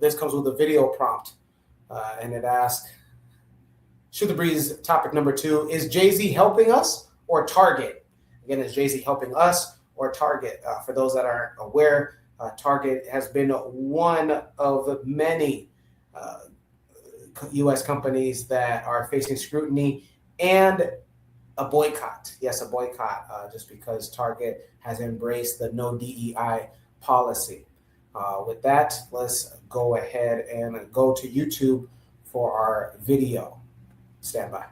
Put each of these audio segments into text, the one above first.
this comes with a video prompt, and it asks, Shoot the Breeze topic number 2, is Jay-Z helping us or Target? Again, is Jay-Z helping us or Target? For those that aren't aware, Target has been one of many U.S. companies that are facing scrutiny and a boycott. Yes, a boycott, just because Target has embraced the no DEI policy. With that, let's go ahead and go to YouTube for our video. Stand by.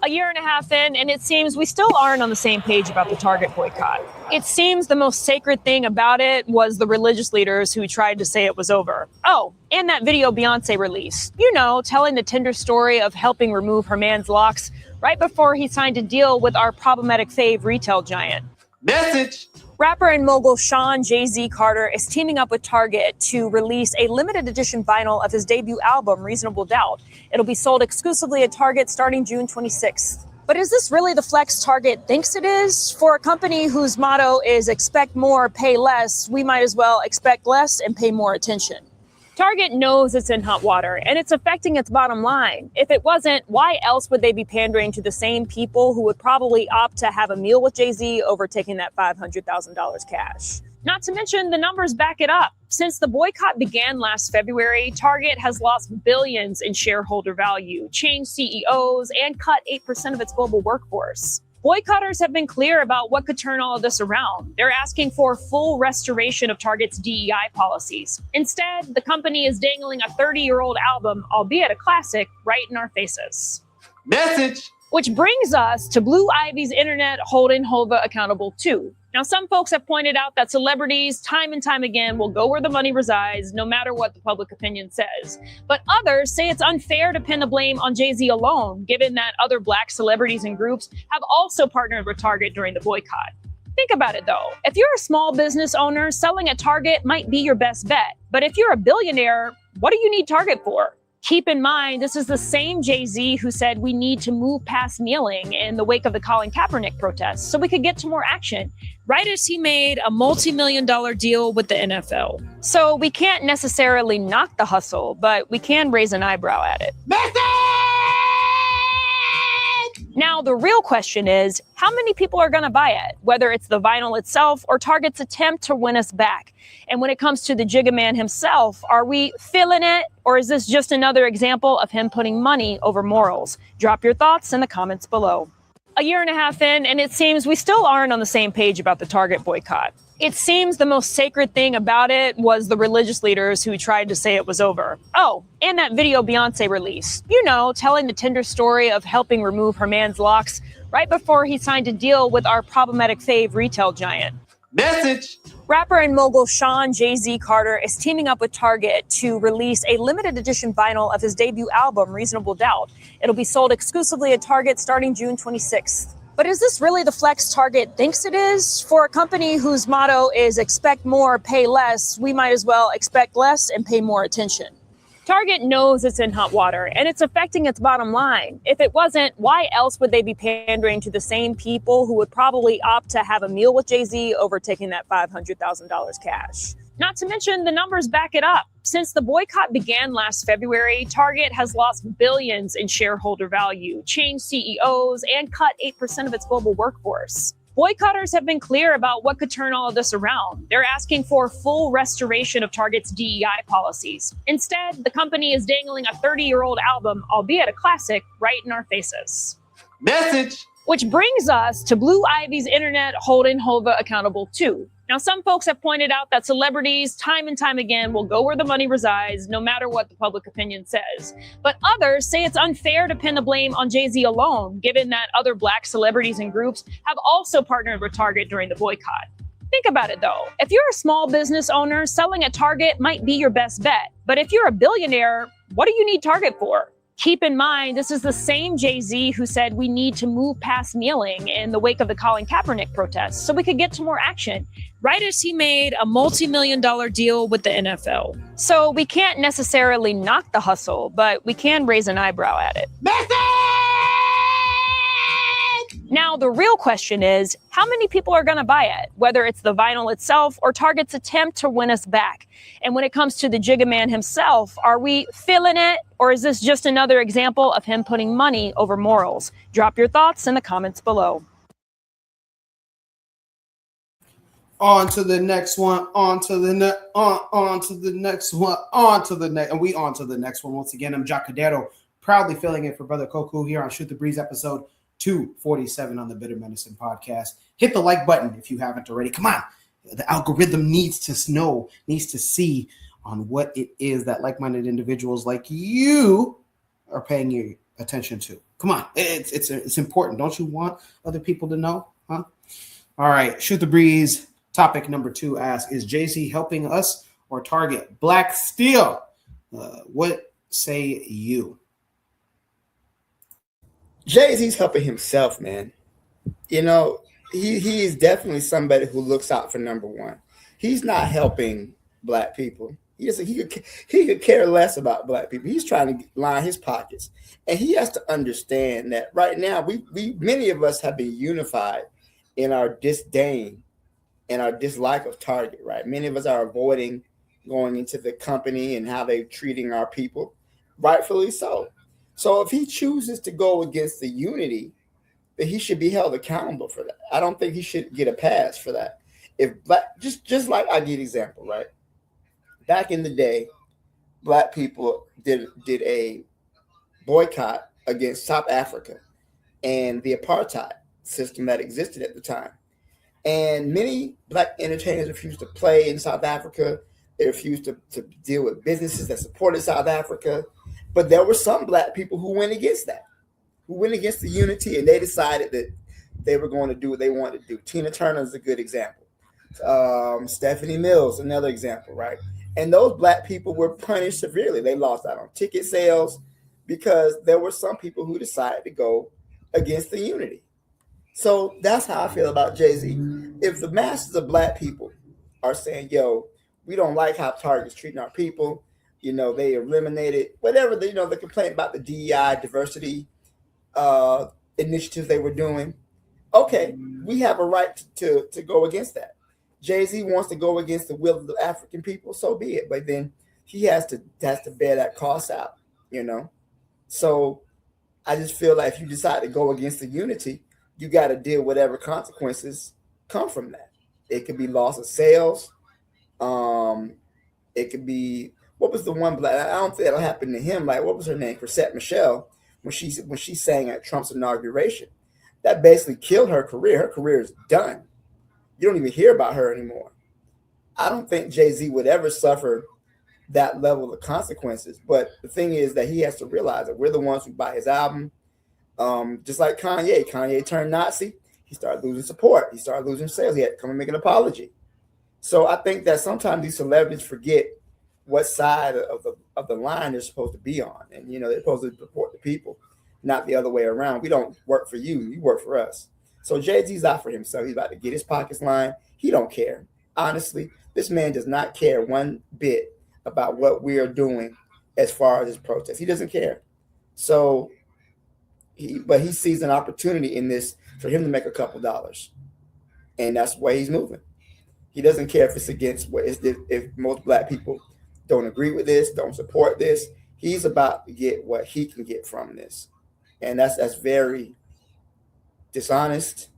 A year and a half in, and it seems we still aren't on the same page about the Target boycott. It seems the most sacred thing about it was the religious leaders who tried to say it was over. Oh, and that video Beyonce released, telling the tender story of helping remove her man's locks right before he signed a deal with our problematic fave retail giant. Message! Rapper and mogul Sean Jay-Z Carter is teaming up with Target to release a limited edition vinyl of his debut album, Reasonable Doubt. It'll be sold exclusively at Target starting June 26th. But is this really the flex Target thinks it is? For a company whose motto is expect more, pay less, we might as well expect less and pay more attention. Target knows it's in hot water, and it's affecting its bottom line. If it wasn't, why else would they be pandering to the same people who would probably opt to have a meal with Jay-Z over taking that $500,000 cash? Not to mention, the numbers back it up. Since the boycott began last February, Target has lost billions in shareholder value, changed CEOs, and cut 8% of its global workforce. Boycotters have been clear about what could turn all of this around. They're asking for full restoration of Target's DEI policies. Instead, the company is dangling a 30-year-old album, albeit a classic, right in our faces. Message! Which brings us to Blue Ivy's internet holding Hova accountable too. Now, some folks have pointed out that celebrities time and time again will go where the money resides, no matter what the public opinion says. But others say it's unfair to pin the blame on Jay-Z alone, given that other Black celebrities and groups have also partnered with Target during the boycott. Think about it, though. If you're a small business owner, selling at Target might be your best bet. But if you're a billionaire, what do you need Target for? Keep in mind, this is the same Jay-Z who said we need to move past kneeling in the wake of the Colin Kaepernick protests so we could get to more action, right as he made a multi-million-dollar deal with the NFL. So we can't necessarily knock the hustle, but we can raise an eyebrow at it. Now, the real question is, how many people are going to buy it, whether it's the vinyl itself or Target's attempt to win us back? And when it comes to the Jigga Man himself, are we feeling it? Or is this just another example of him putting money over morals? Drop your thoughts in the comments below. A year and a half in, and it seems we still aren't on the same page about the Target boycott. It seems the most sacred thing about it was the religious leaders who tried to say it was over. Oh, and that video Beyonce released, telling the tender story of helping remove her man's locks right before he signed a deal with our problematic fave retail giant. Message! Rapper and mogul Sean Jay-Z Carter is teaming up with Target to release a limited edition vinyl of his debut album, Reasonable Doubt. It'll be sold exclusively at Target starting June 26th. But is this really the flex Target thinks it is? For a company whose motto is expect more, pay less, we might as well expect less and pay more attention. Target knows it's in hot water, and it's affecting its bottom line. If it wasn't, why else would they be pandering to the same people who would probably opt to have a meal with Jay-Z over taking that $500,000 cash? Not to mention, the numbers back it up. Since the boycott began last February, Target has lost billions in shareholder value, changed CEOs, and cut 8% of its global workforce. Boycotters have been clear about what could turn all of this around. They're asking for full restoration of Target's DEI policies. Instead, the company is dangling a 30-year-old album, albeit a classic, right in our faces. Message! Which brings us to Blue Ivy's internet holding Hova accountable too. Now, some folks have pointed out that celebrities time and time again will go where the money resides, no matter what the public opinion says. But others say it's unfair to pin the blame on Jay-Z alone, given that other Black celebrities and groups have also partnered with Target during the boycott. Think about it, though. If you're a small business owner, selling at Target might be your best bet. But if you're a billionaire, what do you need Target for? Keep in mind, this is the same Jay-Z who said we need to move past kneeling in the wake of the Colin Kaepernick protests so we could get to more action, right as he made a multi-million-dollar deal with the NFL. So we can't necessarily knock the hustle, but we can raise an eyebrow at it. Now, Now, the real question is, how many people are going to buy it, whether it's the vinyl itself or Target's attempt to win us back? And when it comes to the Jigga Man himself, are we feeling it, or is this just another example of him putting money over morals? Drop your thoughts in the comments below. On to the next one, on to the next one, on to the next, and we on to the next one. Once again, I'm Jacadero, proudly filling in for Brother Koku here on Shoot the Breeze episode 247 on the Bitter Medicine podcast. Hit the like button if you haven't already. Come on. The algorithm needs to know, needs to see on what it is that like-minded individuals like you are paying your attention to. Come on. It's important. Don't you want other people to know? Huh? All right. Shoot the Breeze. Topic number 2 asks, is Jay-Z helping us or Target? Black Steel. What say you? Jay-Z's helping himself, man. You know, he is definitely somebody who looks out for number one. He's not helping black people. He could care less about black people. He's trying to line his pockets. And he has to understand that right now, we many of us have been unified in our disdain and our dislike of Target, right? Many of us are avoiding going into the company and how they're treating our people, rightfully so. So if he chooses to go against the unity, then he should be held accountable for that. I don't think he should get a pass for that. If black, just like I give an example, right? Back in the day, black people did a boycott against South Africa and the apartheid system that existed at the time. And many black entertainers refused to play in South Africa. They refused to deal with businesses that supported South Africa. But there were some black people who went against that, who went against the unity, and they decided that they were going to do what they wanted to do. Tina Turner is a good example. Stephanie Mills, another example, right? And those black people were punished severely. They lost out on ticket sales because there were some people who decided to go against the unity. So that's how I feel about Jay-Z. If the masses of black people are saying, yo, we don't like how Target's treating our people, you know, they eliminated whatever, the complaint about the DEI diversity initiatives they were doing. Okay, we have a right to go against that. Jay-Z wants to go against the will of the African people, so be it. But then he has to bear that cost out, you know. So I just feel like if you decide to go against the unity, you got to deal with whatever consequences come from that. It could be loss of sales. It could be, what was the one black? I don't think that'll happen to him. Like, what was her name? Chrisette Michelle, when she sang at Trump's inauguration, that basically killed her career. Her career is done. You don't even hear about her anymore. I don't think Jay-Z would ever suffer that level of consequences. But the thing is that he has to realize that we're the ones who buy his album. Just like Kanye. Kanye turned Nazi. He started losing support. He started losing sales. He had to come and make an apology. So I think that sometimes these celebrities forget what side of the line they're supposed to be on. And, you know, they're supposed to support the people, not the other way around. We don't work for you. You work for us. So Jay-Z's out for himself. He's about to get his pockets lined. He don't care. Honestly, this man does not care one bit about what we are doing as far as his protest. He doesn't care. So but he sees an opportunity in this for him to make a couple dollars. And that's why he's moving. He doesn't care if it's against if most black people don't agree with this, don't support this. He's about to get what he can get from this. And that's very dishonest,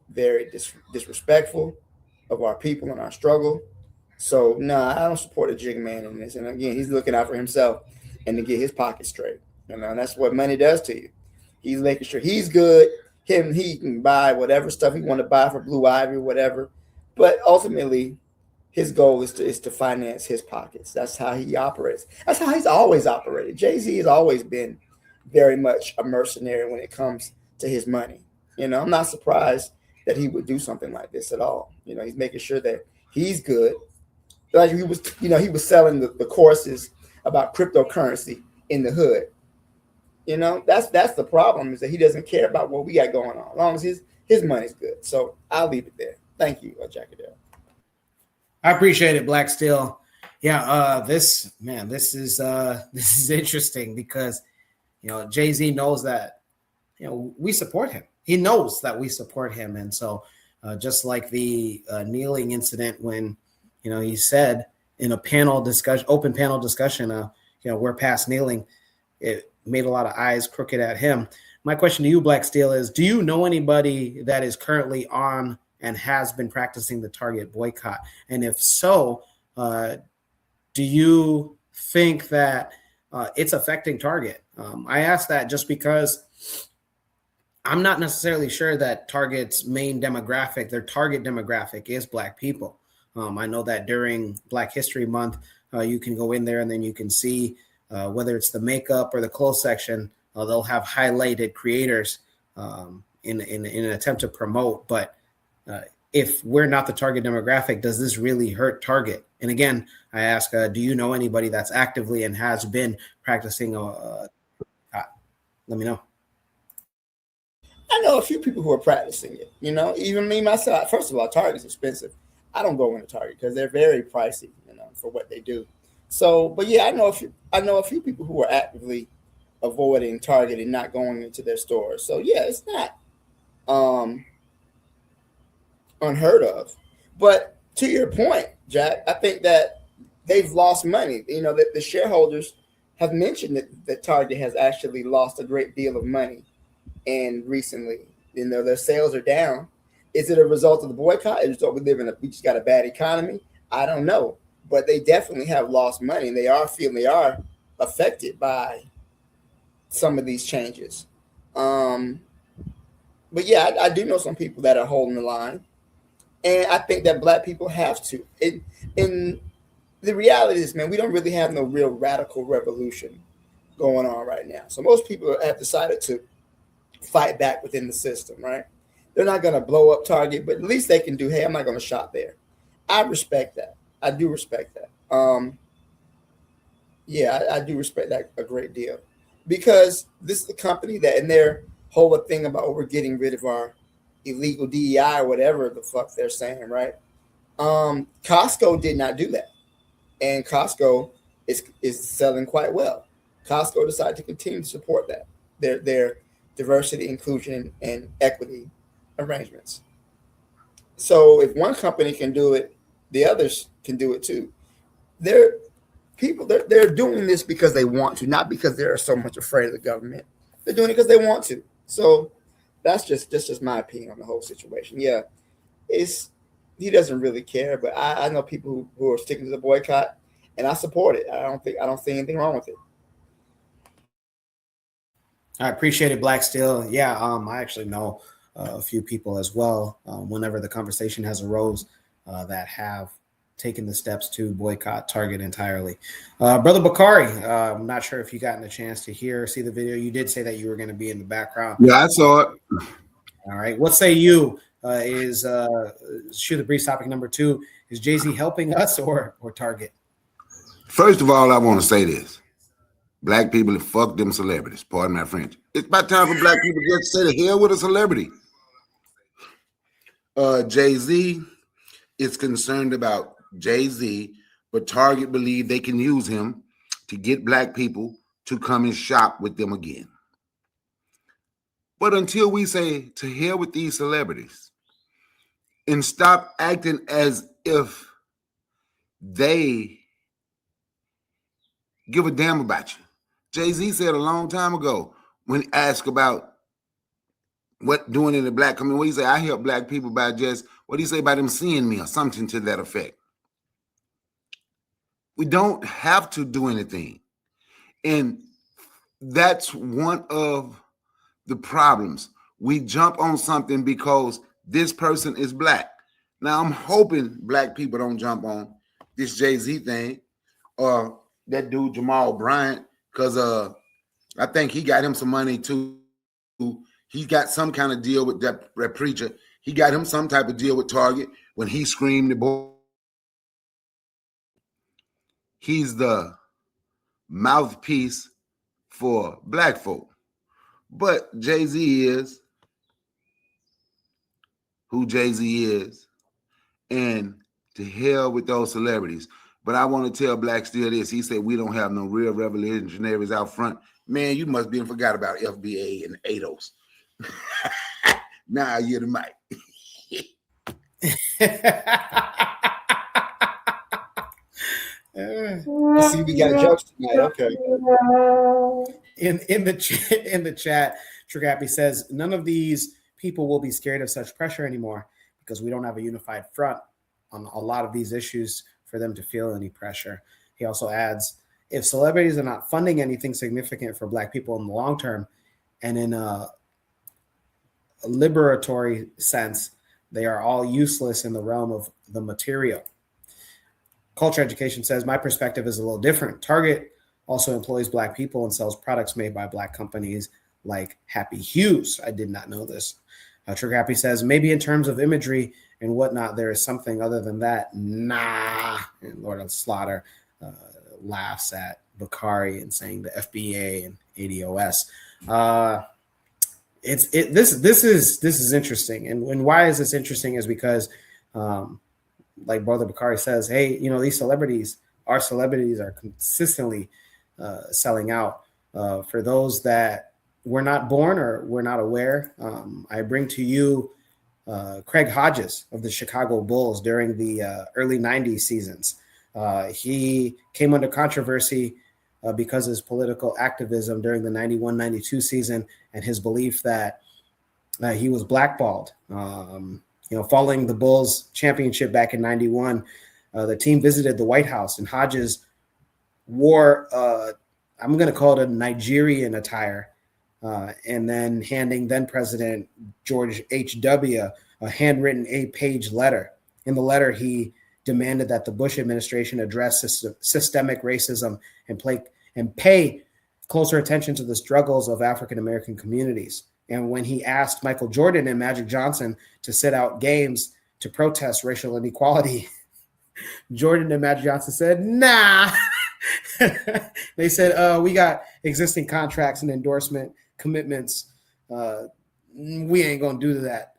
very disrespectful of our people and our struggle. So no, I don't support a Jig Man in this. And again, he's looking out for himself and to get his pocket straight. You know, and that's what money does to you. He's making sure he's good. He can buy whatever stuff he want to buy for Blue Ivy or whatever. But ultimately, his goal is to finance his pockets. That's how he operates. That's how he's always operated. Jay-Z has always been very much a mercenary when it comes to his money. You know, I'm not surprised that he would do something like this at all. You know, he's making sure that he's good. Like he was selling the courses about cryptocurrency in the hood. You know, that's the problem, is that he doesn't care about what we got going on, as long as his money's good. So I'll leave it there. Thank you, Jacadell. I appreciate it, Black Steel. Yeah, this is interesting because, you know, Jay-Z knows that, you know, we support him. he knows that we support him. And so just like the kneeling incident when, he said in a open panel discussion, we're past kneeling, it made a lot of eyes crooked at him. My question to you, Black Steel, is do you know anybody that is currently on and has been practicing the Target boycott? And if so, do you think that it's affecting Target? I ask that just because I'm not necessarily sure that Target's main demographic, their target demographic, is Black people. I know that during Black History Month, you can go in there and then you can see whether it's the makeup or the clothes section, they'll have highlighted creators in an attempt to promote. But if we're not the target demographic, does this really hurt Target? And again, I ask, do you know anybody that's actively and has been practicing? Let me know. I know a few people who are practicing it. Even me myself. First of all, Target's expensive. I don't go into Target because they're very pricey, for what they do. So, but yeah, I know a few people who are actively avoiding Target and not going into their stores. So yeah, it's not unheard of. But to your point, Jack, I think that they've lost money. That the shareholders have mentioned that Target has actually lost a great deal of money. And recently, their sales are down. Is it a result of the boycott? Is it we just got a bad economy? I don't know. But they definitely have lost money, and they are affected by some of these changes. But yeah, I do know some people that are holding the line. And I think that Black people have to. And the reality is, man, we don't really have no real radical revolution going on right now. So most people have decided to fight back within the system, right? They're not going to blow up Target, but at least they can do, hey, I'm not going to shop there. I respect that. I do respect that. I do respect that a great deal, because this is a company that, in their whole thing about we're getting rid of our illegal DEI or whatever the fuck they're saying, right? Costco did not do that, and Costco is selling quite well. Costco decided to continue to support that their diversity, inclusion, and equity arrangements. So if one company can do it, the others can do it too. They're doing this because they want to, not because they're so much afraid of the government. They're doing it because they want to. So that's just my opinion on the whole situation. Yeah, he doesn't really care, but I know people who are sticking to the boycott, and I support it. I don't see anything wrong with it. I appreciate it, Black Steel. Yeah, I actually know a few people as well. Whenever the conversation has arose, that have taken the steps to boycott Target entirely. Brother Bakari, I'm not sure if you gotten a chance to see the video. You did say that you were going to be in the background. Yeah, I saw it. All right. What say you? Shoot the breeze topic number 2. Is Jay-Z helping us or Target? First of all, I want to say this. Black people have fucked them celebrities. Pardon my French. It's about time for Black people to just say the hell with a celebrity. Jay-Z is concerned about Jay-Z, but Target believe they can use him to get Black people to come and shop with them again. But until we say to hell with these celebrities and stop acting as if they give a damn about you. Jay-Z said a long time ago when asked about what doing in the Black community, what he say, I help Black people by just, what do you say about them seeing me or something to that effect. We don't have to do anything. And that's one of the problems. We jump on something because this person is Black. Now, I'm hoping Black people don't jump on this Jay-Z thing or that dude Jamal Bryant, because I think he got him some money too. He got some kind of deal with that preacher. He got him some type of deal with Target when he screamed the boy. He's the mouthpiece for Black folk. But Jay-Z is who Jay-Z is. And to hell with those celebrities. But I want to tell Black Steel this. He said we don't have no real revolutionaries out front. Man, you must be and forgot about FBA and ADOS. Now you're the mic. I see we got jokes tonight. Okay. In the chat, Tragapi says none of these people will be scared of such pressure anymore because we don't have a unified front on a lot of these issues for them to feel any pressure. He also adds, if celebrities are not funding anything significant for Black people in the long term, and in a liberatory sense, they are all useless in the realm of the material. Culture Education says, my perspective is a little different. Target also employs Black people and sells products made by Black companies like Happy Hughes. I did not know this. Trigger Happy says, maybe in terms of imagery and whatnot, there is something other than that. Nah. And Lord of Slaughter laughs at Bakari and saying the FBA and ADOS. This is interesting. And why is this interesting is because like Brother Bakari says, hey, these celebrities are consistently selling out. For those that were not born or were not aware, I bring to you Craig Hodges of the Chicago Bulls during the early 90s seasons. He came under controversy because of his political activism during the 91-92 season and his belief that he was blackballed. Following the Bulls championship back in 91, the team visited the White House and Hodges wore, I'm going to call it a Nigerian attire, and then handing then President George H.W. a handwritten 8-page letter. In the letter, he demanded that the Bush administration address systemic racism and pay closer attention to the struggles of African-American communities. And when he asked Michael Jordan and Magic Johnson to sit out games to protest racial inequality, Jordan and Magic Johnson said, nah. They said, we got existing contracts and endorsement commitments. We ain't going to do that.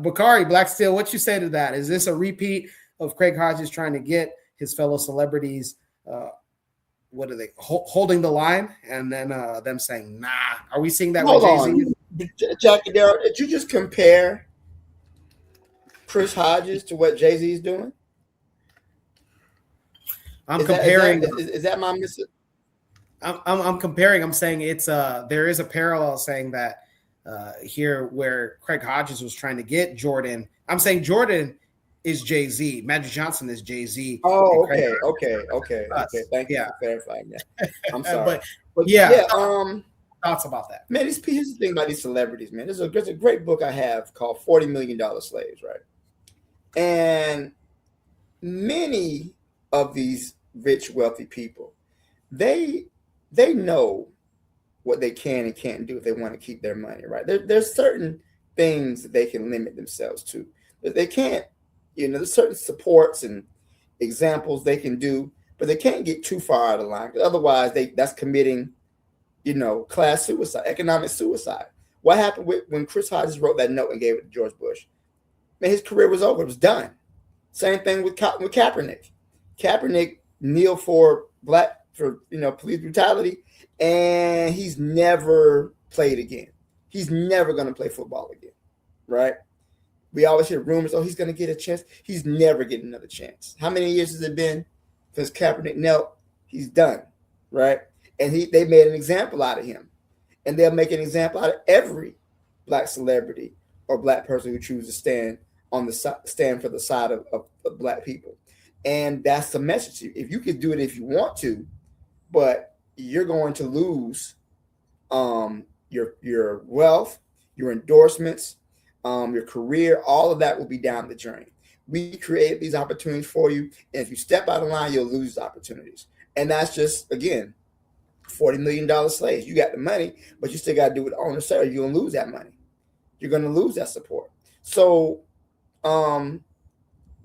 Bakari, Black Steel, what you say to that? Is this a repeat of Craig Hodges trying to get his fellow celebrities, what are they, holding the line, and then them saying, nah? Are we seeing that with Jay-Z? Jackie Darrell, did you just compare Chris Hodges to what Jay-Z is doing? I'm comparing. Is that my mistake? I'm comparing. I'm saying it's there is a parallel saying that here where Craig Hodges was trying to get Jordan. I'm saying Jordan is Jay-Z. Magic Johnson is Jay-Z. Oh, okay. Thank you for clarifying that. I'm sorry. but yeah. Thoughts about that, man? Here's the thing about these celebrities, man. There's a great book I have called $40 Million Slaves, right? And many of these rich, wealthy people, they know what they can and can't do if they want to keep their money, right? There's certain things that they can limit themselves to. But they can't, there's certain supports and examples they can do, but they can't get too far out of line. Otherwise, that's committing, class suicide, economic suicide. What happened when Chris Hodges wrote that note and gave it to George Bush? Man, his career was over. It was done. Same thing with Kaepernick. Kaepernick kneeled for police brutality, and he's never played again. He's never going to play football again, right? We always hear rumors, he's going to get a chance. He's never getting another chance. How many years has it been since Kaepernick knelt? He's done, right? And they made an example out of him. And they'll make an example out of every Black celebrity or Black person who chooses to stand for the side of Black people. And that's the message to you. If you could do it if you want to, but you're going to lose your wealth, your endorsements, your career, all of that will be down the drain. We created these opportunities for you. And if you step out of line, you'll lose opportunities. And that's just, again, $40 million slaves. You got the money, but you still got to do it on the side. You're going to lose that money. You're going to lose that support. So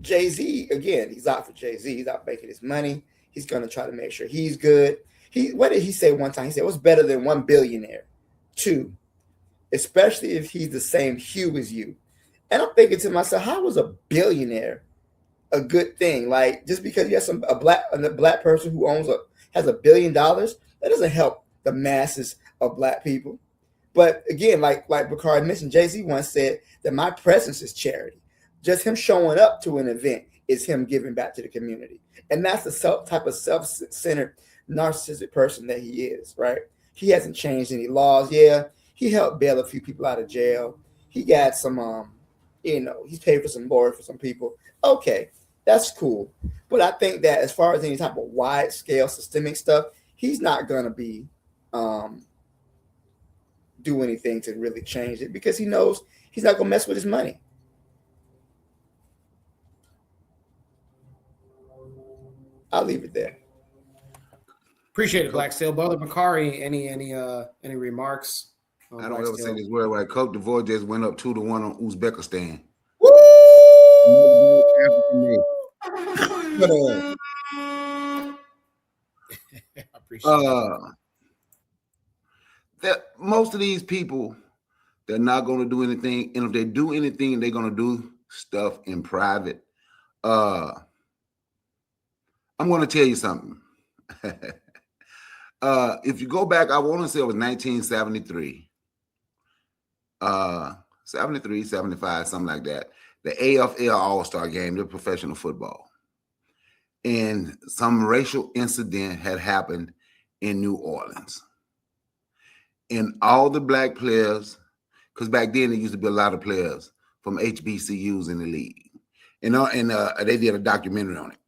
Jay-Z, again, he's out for Jay-Z. He's out making his money. He's going to try to make sure he's good. What did he say one time? He said, what's better than one billionaire? Two, especially if he's the same hue as you. And I'm thinking to myself, how is a billionaire a good thing? Like, just because you have a black person who has $1 billion, that doesn't help the masses of Black people. But again, like Bakari mentioned, Jay-Z once said that my presence is charity. Just him showing up to an event is him giving back to the community. And that's the type of self-centered, narcissistic person that he is, right? He hasn't changed any laws. Yeah, he helped bail a few people out of jail. He got some, he's paid for some board for some people. Okay, that's cool. But I think that as far as any type of wide-scale systemic stuff, he's not going to be do anything to really change it because he knows he's not going to mess with his money. I'll leave it there. Appreciate it, Black Steel. Brother Bakari, any remarks? I don't ever say this word right. Cote d'Ivoire just went up 2-1 on Uzbekistan. Woo! I appreciate that most of these people, they're not going to do anything, and if they do anything, they're going to do stuff in private. I'm going to tell you something. If you go back, I want to say it was 1973, 73, 75, something like that. The AFL All-Star Game, the professional football. And some racial incident had happened in New Orleans. And all the black players, because back then there used to be a lot of players from HBCUs in the league. And they did a documentary on it.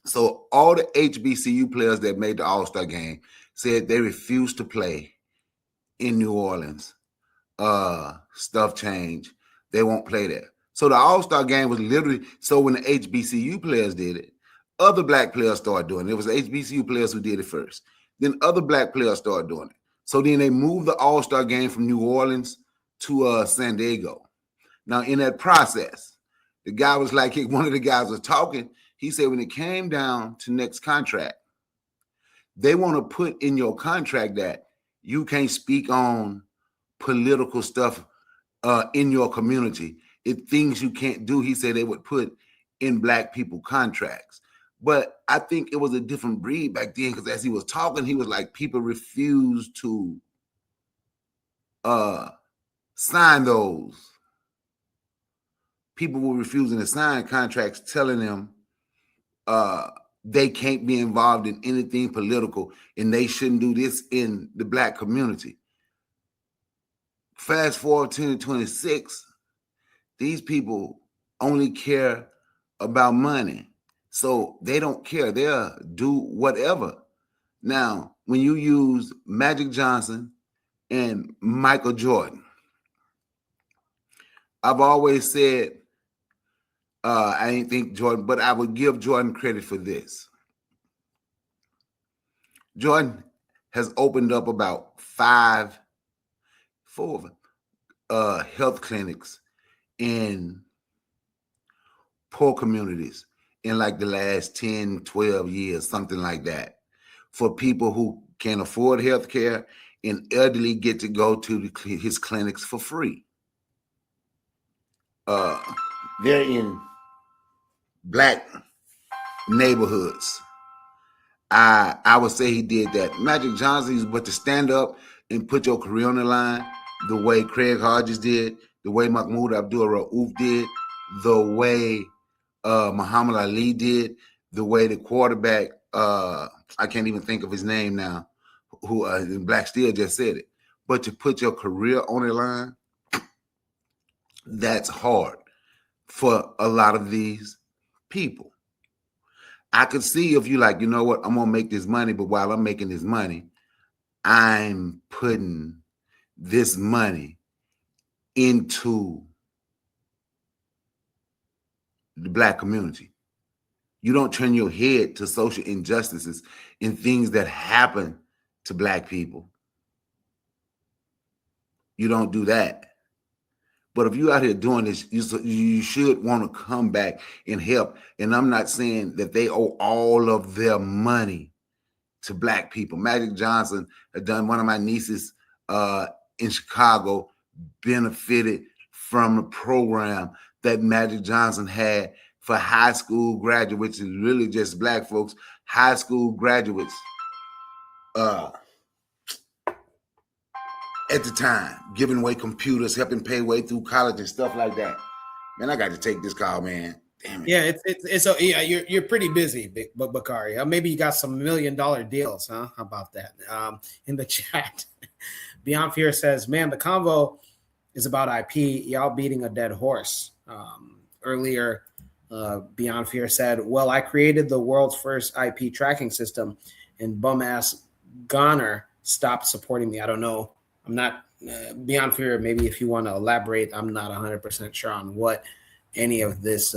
So all the HBCU players that made the All-Star Game said they refused to play in New Orleans. Stuff changed. They won't play there. So the All-Star Game was literally, so when the HBCU players did it, other black players started doing it. It was the HBCU players who did it first. Then other black players started doing it. So then they moved the All-Star Game from New Orleans to San Diego. Now in that process, the guy was like, one of the guys was talking. He said when it came down to next contract, they want to put in your contract that you can't speak on political stuff in your community. Things you can't do, he said they would put in black people contracts. But I think it was a different breed back then because as he was talking, he was like, people refused to sign those. People were refusing to sign contracts telling them they can't be involved in anything political and they shouldn't do this in the black community. Fast forward to 2026, these people only care about money. So they don't care. They'll do whatever. Now, when you use Magic Johnson and Michael Jordan, I've always said, I didn't think Jordan, but I would give Jordan credit for this. Jordan has opened up about 4 health clinics in poor communities in like the last 10, 12 years, something like that, for people who can't afford health care and elderly get to go to his clinics for free. They're in black neighborhoods. I would say he did that. Magic Johnson is but to stand up and put your career on the line the way Craig Hodges did, the way Mahmoud Abdul-Rauf did, the way Muhammad Ali did, the way the quarterback, I can't even think of his name now, who Black Steel just said it. But to put your career on the line, that's hard for a lot of these people. I could see if you like, you know what, I'm going to make this money, but while I'm making this money, I'm putting this money into the black community. You don't turn your head to social injustices and things that happen to black people. You don't do that. But if you're out here doing this, you should want to come back and help. And I'm not saying that they owe all of their money to black people. Magic Johnson had done, one of my nieces in Chicago benefited from a program that Magic Johnson had for high school graduates, and really just black folks, high school graduates. at the time, giving away computers, helping pay way through college and stuff like that. Man, I got to take this call, man. Damn it. Yeah, yeah. You're pretty busy, Bakari. Maybe you got some $1 million deals, huh? How about that? In the chat, Beyond Fear says, "Man, the convo is about IP. Y'all beating a dead horse." Earlier, Beyond Fear said, "Well, I created the world's first IP tracking system, and bum ass Goner stopped supporting me." I don't know. I'm not Beyond Fear. Maybe if you want to elaborate, I'm not 100% sure on what any of this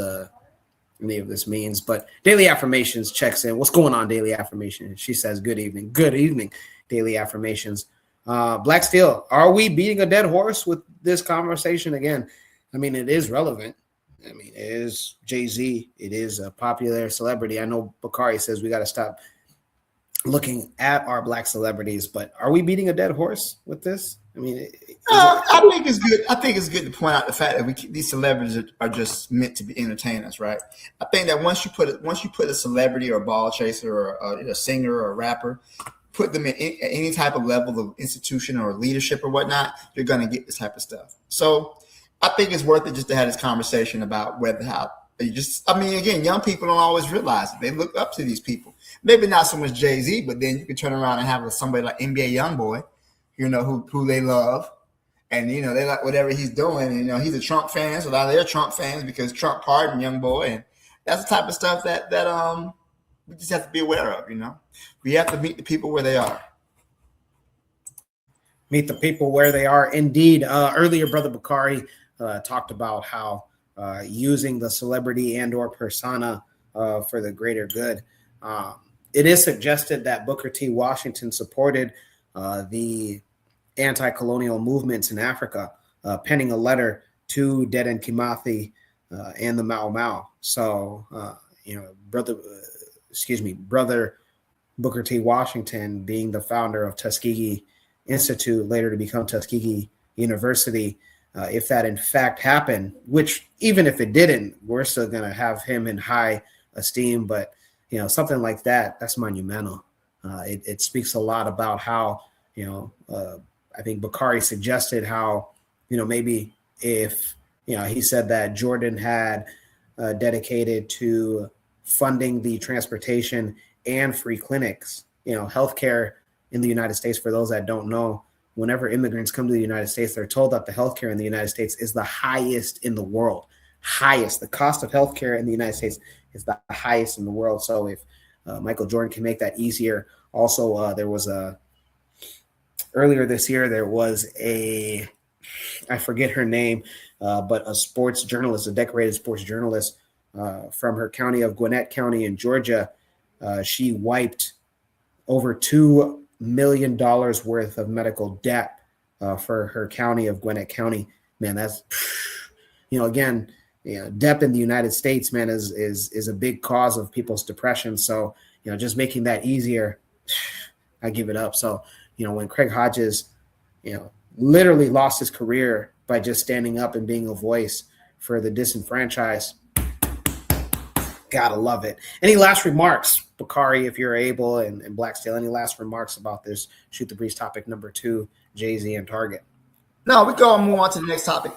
means. But Daily Affirmations checks in. What's going on, Daily Affirmations? She says, "Good evening." Good evening, Daily Affirmations. Black Steel, are we beating a dead horse with this conversation again? I mean, it is relevant. I mean, it is Jay-Z. It is a popular celebrity. I know Bakari says we got to stop looking at our black celebrities, but are we beating a dead horse with this? I mean, I think it's good. I think it's good to point out the fact that these celebrities are just meant to be entertainers, right? I think that once you put a celebrity or a ball chaser or a singer or a rapper, put them in any type of level of institution or leadership or whatnot, you're going to get this type of stuff. So I think it's worth it just to have this conversation about again, young people don't always realize it. They look up to these people. Maybe not so much Jay-Z, but then you can turn around and have somebody like NBA Youngboy, who they love. And, they like whatever he's doing. And, he's a Trump fan, so now they're Trump fans because Trump pardoned Youngboy. And that's the type of stuff that we just have to be aware of, We have to meet the people where they are. Meet the people where they are. Indeed. Earlier, Brother Bakari talked about how using the celebrity and or persona for the greater good. It is suggested that Booker T. Washington supported the anti-colonial movements in Africa, penning a letter to Dedan Kimathi and the Mau Mau. So, brother Booker T. Washington, being the founder of Tuskegee Institute, later to become Tuskegee University, if that in fact happened, which even if it didn't, we're still going to have him in high esteem. But, something like that's monumental. It speaks a lot about how, I think Bakari suggested how, maybe if, he said that Jordan had dedicated to funding the transportation and free clinics, healthcare in the United States. For those that don't know, whenever immigrants come to the United States, they're told that the healthcare in the United States is the highest in the world. The cost of healthcare in the United States is the highest in the world. So if Michael Jordan can make that easier. Also, there was earlier this year, there was I forget her name, but a sports journalist, a decorated sports journalist from her county of Gwinnett County in Georgia. She wiped over $2 million worth of medical debt for her county of Gwinnett County. Man, that's, again, debt in the United States, man, is a big cause of people's depression. So, just making that easier, I give it up. So, when Craig Hodges, literally lost his career by just standing up and being a voice for the disenfranchised, gotta love it. Any last remarks, Bakari, if you're able, and Blacksteel, any last remarks about this Shoot the Breeze topic number 2, Jay-Z and Target? No, we go and move on to the next topic.